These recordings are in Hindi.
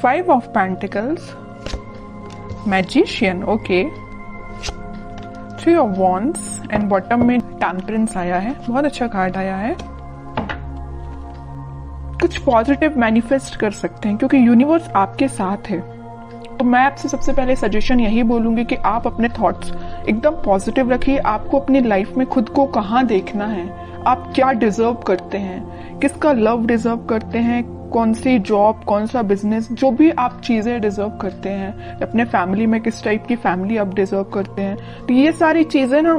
5 of pentacles, magician, okay, 3 of wands and bottom में टेम्परेंस आया है। बहुत अच्छा कार्ड आया है। कुछ पॉजिटिव मैनिफेस्ट कर सकते हैं क्योंकि यूनिवर्स आपके साथ है। तो मैं आपसे सबसे पहले सजेशन यही बोलूंगी कि आप अपने थॉट्स एकदम पॉजिटिव रखिए। आपको अपनी लाइफ में खुद को कहाँ देखना है, आप क्या डिजर्व करते हैं, किसका लव डिजर्व करते हैं, कौन सी जॉब, कौन सा बिजनेस, जो भी आप चीजें डिजर्व करते हैं, अपने फैमिली में किस टाइप की फैमिली आप डिजर्व करते हैं। तो ये सारी चीजें ना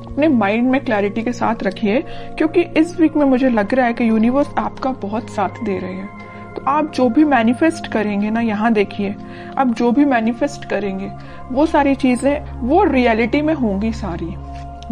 अपने माइंड में क्लैरिटी के साथ रखिए क्योंकि इस वीक में मुझे लग रहा है कि यूनिवर्स आपका बहुत साथ दे रही है। तो आप जो भी मैनिफेस्ट करेंगे ना, यहाँ देखिए, आप जो भी मैनिफेस्ट करेंगे वो सारी चीजें वो रियलिटी में होंगी, सारी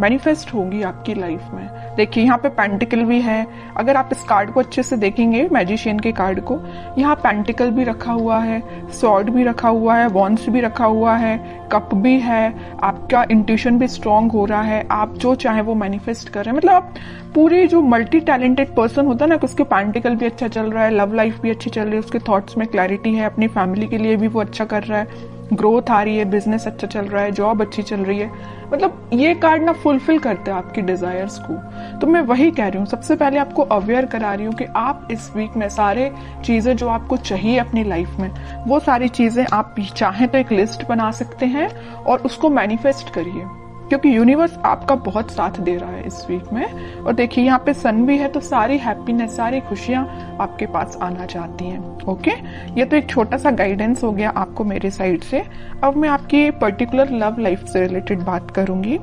मैनिफेस्ट होंगी आपकी लाइफ में। देखिए यहाँ पे पेंटिकल भी है। अगर आप इस कार्ड को अच्छे से देखेंगे, मैजिशियन के कार्ड को, यहाँ पेंटिकल भी रखा हुआ है, स्वॉर्ड भी रखा हुआ है, वॉन्ड्स भी रखा हुआ है, कप भी है। आपका इंट्यूशन भी स्ट्रांग हो रहा है, आप जो चाहे वो मैनिफेस्ट कर रहे हैं। मतलब आप पूरे जो मल्टी टैलेंटेड पर्सन होता है ना, उसके पेंटिकल भी अच्छा चल रहा है, लव लाइफ भी अच्छी चल रही है, उसके थॉट्स में क्लैरिटी है, अपनी फैमिली के लिए भी वो अच्छा कर रहा है, ग्रोथ आ रही है, बिजनेस अच्छा चल रहा है, जॉब अच्छी चल रही है। मतलब ये कार्ड ना फुलफिल करते हैं आपकी डिजायर्स को। तो मैं वही कह रही हूँ, सबसे पहले आपको अवेयर करा रही हूँ कि आप इस वीक में सारे चीजें जो आपको चाहिए अपनी लाइफ में, वो सारी चीजें आप चाहें तो एक लिस्ट बना सकते हैं और उसको मैनिफेस्ट करिए क्योंकि यूनिवर्स आपका बहुत साथ दे रहा है इस वीक में। और देखिए यहाँ पे सन भी है, तो सारी हैप्पीनेस, सारी खुशियां आपके पास आना चाहती हैं। ओके, ये तो एक छोटा सा गाइडेंस हो गया आपको मेरे साइड से। अब मैं आपकी पर्टिकुलर लव लाइफ से रिलेटेड बात करूंगी।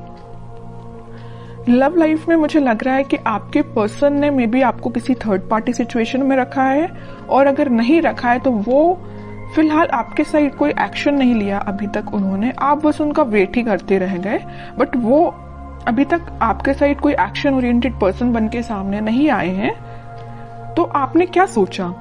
लव लाइफ में मुझे लग रहा है कि आपके पर्सन ने मे बी आपको किसी थर्ड पार्टी सिचुएशन में रखा है, और अगर नहीं रखा है तो वो फिलहाल आपके साइड कोई एक्शन नहीं लिया अभी तक उन्होंने, आप बस उनका वेट ही करते रह गए। बट वो अभी तक आपके साइड कोई एक्शन ओरिएंटेड पर्सन बन के सामने नहीं आए हैं। तो आपने क्या सोचा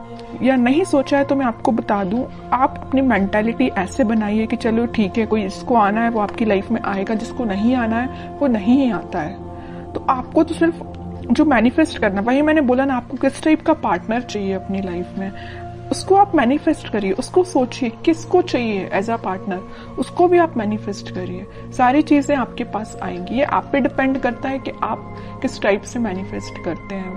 या नहीं सोचा है तो मैं आपको बता दूं, आप अपनी मेंटालिटी ऐसे बनाइए कि चलो ठीक है, कोई जिसको आना है वो आपकी लाइफ में आएगा, जिसको नहीं आना है वो नहीं ही आता है। तो आपको तो सिर्फ जो मैनिफेस्ट करना, वही मैंने बोला ना, आपको किस टाइप का पार्टनर चाहिए अपनी लाइफ में, उसको आप मैनिफेस्ट करिए, उसको सोचिए किसको चाहिए एज अ पार्टनर, उसको भी आप मैनिफेस्ट करिए। सारी चीजें आपके पास आएंगी। ये आप पे डिपेंड करता है कि आप किस टाइप से मैनिफेस्ट करते हैं।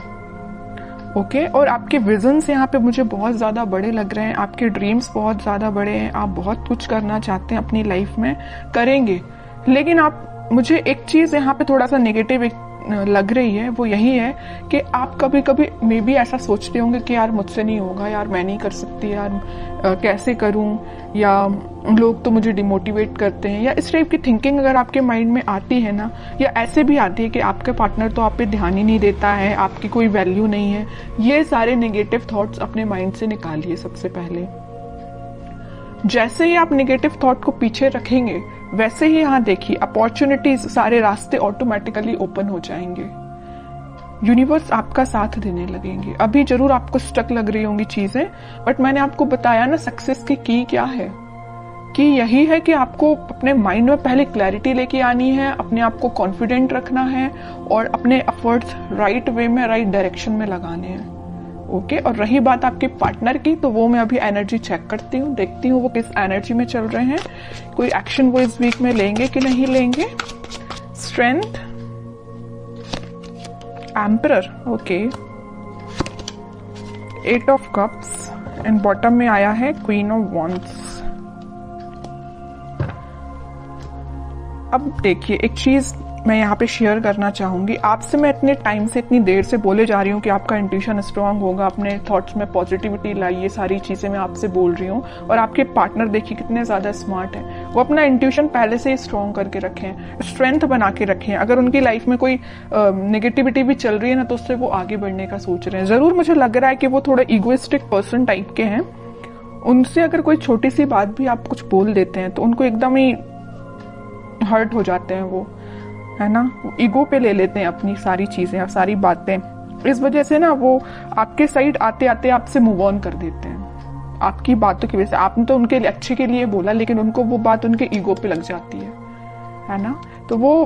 ओके, और आपके विजन्स यहाँ पे मुझे बहुत ज्यादा बड़े लग रहे हैं, आपके ड्रीम्स बहुत ज्यादा बड़े हैं, आप बहुत कुछ करना चाहते हैं अपनी लाइफ में, करेंगे। लेकिन आप, मुझे एक चीज यहाँ पे थोड़ा सा नेगेटिव लग रही है, वो यही है कि आप कभी कभी मे बी ऐसा सोचते होंगे कि यार मुझसे नहीं होगा, यार मैं नहीं कर सकती, यार कैसे करूं, या लोग तो मुझे डिमोटिवेट करते हैं, या इस टाइप की थिंकिंग अगर आपके माइंड में आती है ना, या ऐसे भी आती है कि आपका पार्टनर तो आप पे ध्यान ही नहीं देता है, आपकी कोई वैल्यू नहीं है, ये सारे नेगेटिव थॉट्स अपने माइंड से निकालिए सबसे पहले। जैसे ही आप नेगेटिव थॉट को पीछे रखेंगे, वैसे ही यहाँ देखिए अपॉर्चुनिटीज, सारे रास्ते ऑटोमेटिकली ओपन हो जाएंगे, यूनिवर्स आपका साथ देने लगेंगे। अभी जरूर आपको स्टक लग रही होंगी चीजें, बट मैंने आपको बताया ना सक्सेस की क्या है, कि यही है कि आपको अपने माइंड में पहले क्लैरिटी लेके आनी है, अपने आप को कॉन्फिडेंट रखना है और अपने एफर्ट्स राइट वे में, राइट डायरेक्शन में लगाने हैं। ओके, और रही बात आपके पार्टनर की, तो वो मैं अभी एनर्जी चेक करती हूँ, देखती हूँ वो किस एनर्जी में चल रहे हैं, कोई एक्शन वो इस वीक में लेंगे कि नहीं लेंगे। Strength, emperor, okay, 8 of cups and bottom में आया है क्वीन ऑफ वॉन्ड्स। अब देखिए, एक चीज मैं यहाँ पे शेयर करना चाहूंगी आपसे। मैं इतने टाइम से, इतनी देर से बोले जा रही हूँ कि आपका इंट्यूशन स्ट्रांग होगा, अपने थॉट्स में पॉजिटिविटी लाइए, सारी चीजें मैं आपसे बोल रही हूँ। और आपके पार्टनर देखिए कितने ज्यादा स्मार्ट हैं, वो अपना इंट्यूशन पहले से ही स्ट्रांग करके रखें, स्ट्रेंथ बना के रखें। अगर उनकी लाइफ में कोई नेगेटिविटी भी चल रही है ना, तो उससे वो आगे बढ़ने का सोच रहे हैं। जरूर मुझे लग रहा है कि वो थोड़ा इगोइस्टिक पर्सन टाइप के हैं, उनसे अगर कोई छोटी सी बात भी आप कुछ बोल देते हैं तो उनको एकदम ही हर्ट हो जाते हैं, वो है ना, ईगो पे ले लेते हैं अपनी सारी चीजें, सारी बातें। इस वजह से ना वो आपके साइड आते आते आपसे मूव ऑन कर देते हैं आपकी बातों की वजह से। आपने तो उनके अच्छे के लिए बोला, लेकिन उनको वो बात उनके ईगो पे लग जाती है ना, तो वो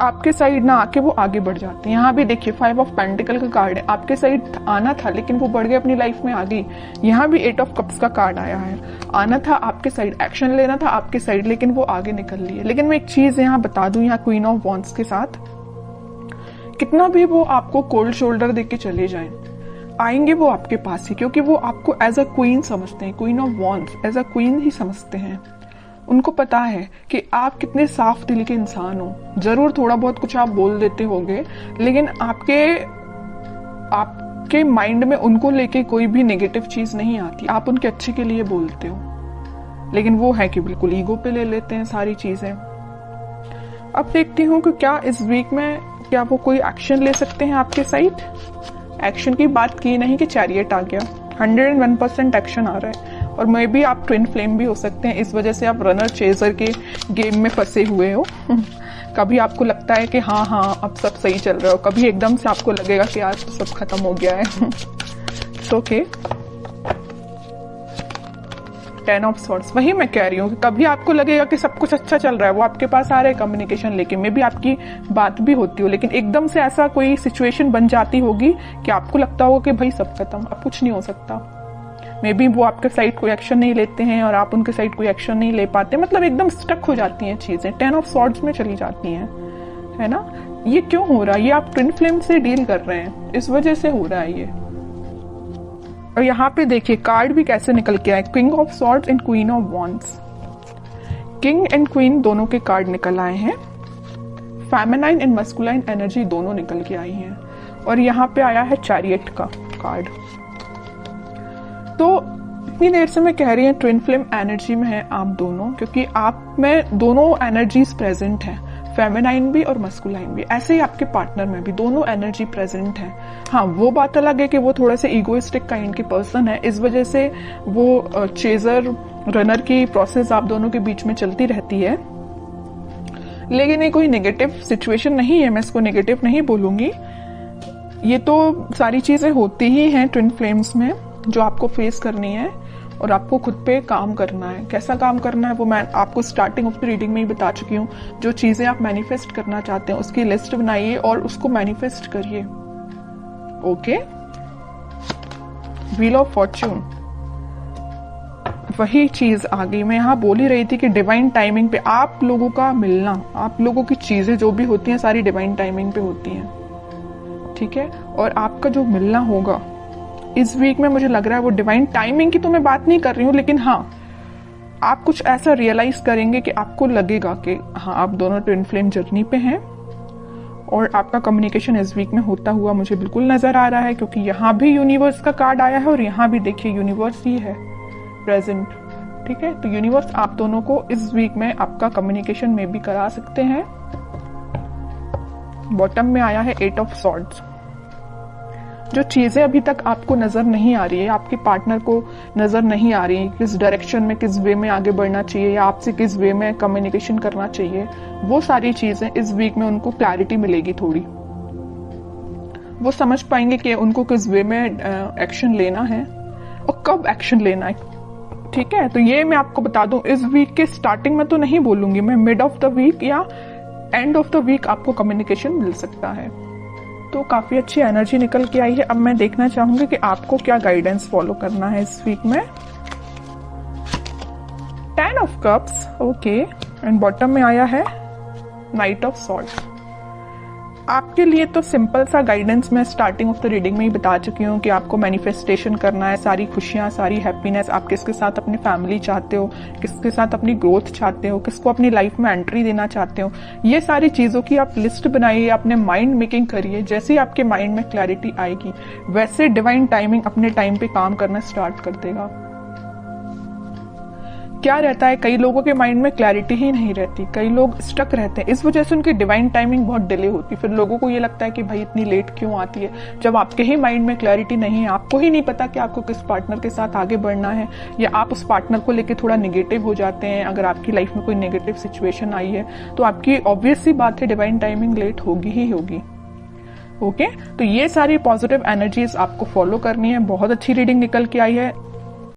आपके साइड ना आके वो आगे बढ़ जाते हैं। यहाँ भी देखिए 5 ऑफ पेंटिकल का कार्ड है, आपके साइड आना था लेकिन वो बढ़ गए, अपनी लाइफ में आ गई। यहाँ भी 8 ऑफ कप्स का कार्ड आया है, आना था आपके साइड, एक्शन लेना था आपके साइड, लेकिन वो आगे निकल लिए। लेकिन मैं एक चीज यहाँ बता दूं, यहाँ क्वीन ऑफ वॉन्ड्स के साथ कितना भी वो आपको कोल्ड शोल्डर देके चले जाएं, आएंगे वो आपके पास ही, क्योंकि वो आपको एज अ क्वीन समझते हैं, queen of wands as a queen ही समझते हैं। उनको पता है कि आप कितने साफ दिल के इंसान हो। जरूर थोड़ा बहुत कुछ आप बोल देते होंगे, लेकिन आपके माइंड में उनको लेके कोई भी नेगेटिव चीज नहीं आती, आप उनके अच्छे के लिए बोलते हो। लेकिन वो है कि बिल्कुल ईगो पे ले लेते हैं सारी चीजें। अब देखती हूँ कि क्या इस वीक में क्या वो कोई एक्शन ले सकते हैं आपके साइड। एक्शन की बात की नहीं कि चैरियट आ गया, 101% एक्शन आ रहा है। और मे भी आप ट्विन फ्लेम भी हो सकते हैं, इस वजह से आप रनर चेजर के गेम में फंसे हुए हो। कभी आपको लगता है कि हाँ अब सब सही चल रहा हो, कभी एकदम से आपको लगेगा कि आज तो सब खत्म हो गया है। ओके 10 ऑफ सॉर्ड्स, वही मैं कह रही हूँ कि कभी आपको लगेगा कि सब कुछ अच्छा चल रहा है, वो आपके पास आ रहे हैं कम्युनिकेशन लेके, मे भी आपकी बात भी होती हो, लेकिन एकदम से ऐसा कोई सिचुएशन बन जाती होगी कि आपको लगता होगा कि भाई सब खत्म, अब कुछ नहीं हो सकता। मे बी वो आपके साइड कोई एक्शन नहीं लेते हैं और आप उनके साइड कोई एक्शन नहीं ले पाते, मतलब एकदम स्टक हो जाती हैं चीजें, 10 ऑफ सॉर्ड्स में चली जाती हैं, है ना। ये क्यों हो रहा है? ये आप ट्विन फ्लेम से डील कर रहे हैं, इस वजह से हो रहा है ये। और यहाँ पे देखिए कार्ड भी कैसे निकल के आए, king of swords and queen of wands. King and queen दोनों के कार्ड निकल आए हैं, फेमिनाइन एंड मस्कुलाइन एनर्जी दोनों निकल के आई हैं। और यहाँ पे आया है चैरियट का कार्ड। तो इतनी देर से मैं कह रही हूँ ट्विन फ्लेम एनर्जी में है आप दोनों, क्योंकि आप में दोनों एनर्जीज प्रेजेंट हैं, फेमिनाइन भी और मस्कुलाइन भी। ऐसे ही आपके पार्टनर में भी दोनों एनर्जी प्रेजेंट है। हाँ, वो बात अलग है कि वो थोड़े से ईगोइस्टिक काइंड की पर्सन है, इस वजह से वो चेजर रनर की प्रोसेस आप दोनों के बीच में चलती रहती है। लेकिन ये कोई नेगेटिव सिचुएशन नहीं है, मैं इसको नेगेटिव नहीं बोलूंगी। ये तो सारी चीजें होती ही हैं ट्विन फ्लेम्स में, जो आपको फेस करनी है और आपको खुद पे काम करना है। कैसा काम करना है वो मैं आपको स्टार्टिंग ऑफ द रीडिंग में ही बता चुकी हूँ। जो चीजें आप मैनिफेस्ट करना चाहते हैं उसकी लिस्ट बनाइए और उसको मैनिफेस्ट करिए। ओके, व्हील ऑफ फॉर्च्यून, वही चीज आ गई। मैं यहाँ बोल ही रही थी कि डिवाइन टाइमिंग पे आप लोगों का मिलना, आप लोगों की चीजें जो भी होती हैं सारी डिवाइन टाइमिंग पे होती हैं, ठीक है। और आपका जो मिलना होगा इस वीक में, मुझे लग रहा है वो डिवाइन टाइमिंग की तो मैं बात नहीं कर रही हूँ, लेकिन हाँ आप कुछ ऐसा रियलाइज करेंगे कि आपको लगेगा कि हाँ आप दोनों ट्विन फ्लेम जर्नी पे हैं। और आपका कम्युनिकेशन इस वीक में होता हुआ मुझे बिल्कुल नजर आ रहा है, क्योंकि यहाँ भी यूनिवर्स का कार्ड आया है और यहाँ भी देखिए यूनिवर्स ही है प्रेजेंट, ठीक है। तो यूनिवर्स आप दोनों को इस वीक में आपका कम्युनिकेशन में भी करा सकते हैं। बॉटम में आया है 8 ऑफ सॉर्ड्स। जो चीजें अभी तक आपको नजर नहीं आ रही है, आपके पार्टनर को नजर नहीं आ रही है, किस डायरेक्शन में, किस वे में आगे बढ़ना चाहिए या आपसे किस वे में कम्युनिकेशन करना चाहिए, वो सारी चीजें इस वीक में उनको क्लैरिटी मिलेगी थोड़ी। वो समझ पाएंगे कि उनको किस वे में एक्शन लेना है और कब एक्शन लेना है, ठीक है। तो ये मैं आपको बता दूं, इस वीक के स्टार्टिंग में तो नहीं बोलूंगी मैं, मिड ऑफ द वीक या एंड ऑफ द वीक आपको कम्युनिकेशन मिल सकता है। तो काफी अच्छी एनर्जी निकल के आई है। अब मैं देखना चाहूंगी कि आपको क्या गाइडेंस फॉलो करना है इस वीक में। 10 of cups, okay, and bottom में आया है नाइट ऑफ सॉर्ड्स। आपके लिए तो सिंपल सा गाइडेंस मैं स्टार्टिंग ऑफ द रीडिंग में ही बता चुकी हूँ कि आपको मैनिफेस्टेशन करना है, सारी खुशियां, सारी हैप्पीनेस। आप किसके साथ अपनी फैमिली चाहते हो, किसके साथ अपनी ग्रोथ चाहते हो, किसको अपनी लाइफ में एंट्री देना चाहते हो, ये सारी चीजों की आप लिस्ट बनाइए, अपने माइंड मेकिंग करिए। जैसे ही आपके माइंड में क्लैरिटी आएगी वैसे डिवाइन टाइमिंग अपने टाइम पे काम करना स्टार्ट कर देगा। क्या रहता है, कई लोगों के माइंड में क्लैरिटी ही नहीं रहती, कई लोग स्टक रहते हैं, इस वजह से उनकी डिवाइन टाइमिंग बहुत डिले होती है। फिर लोगों को ये लगता है कि भाई इतनी लेट क्यों आती है, जब आपके ही माइंड में क्लैरिटी नहीं है, आपको ही नहीं पता कि आपको किस पार्टनर के साथ आगे बढ़ना है, या आप उस पार्टनर को लेकर थोड़ा निगेटिव हो जाते हैं। अगर आपकी लाइफ में कोई नेगेटिव सिचुएशन आई है तो आपकी ऑब्वियस सी बात है डिवाइन टाइमिंग लेट होगी ही होगी। ओके, तो ये सारी पॉजिटिव एनर्जीज आपको फॉलो करनी है। बहुत अच्छी रीडिंग निकल के आई है।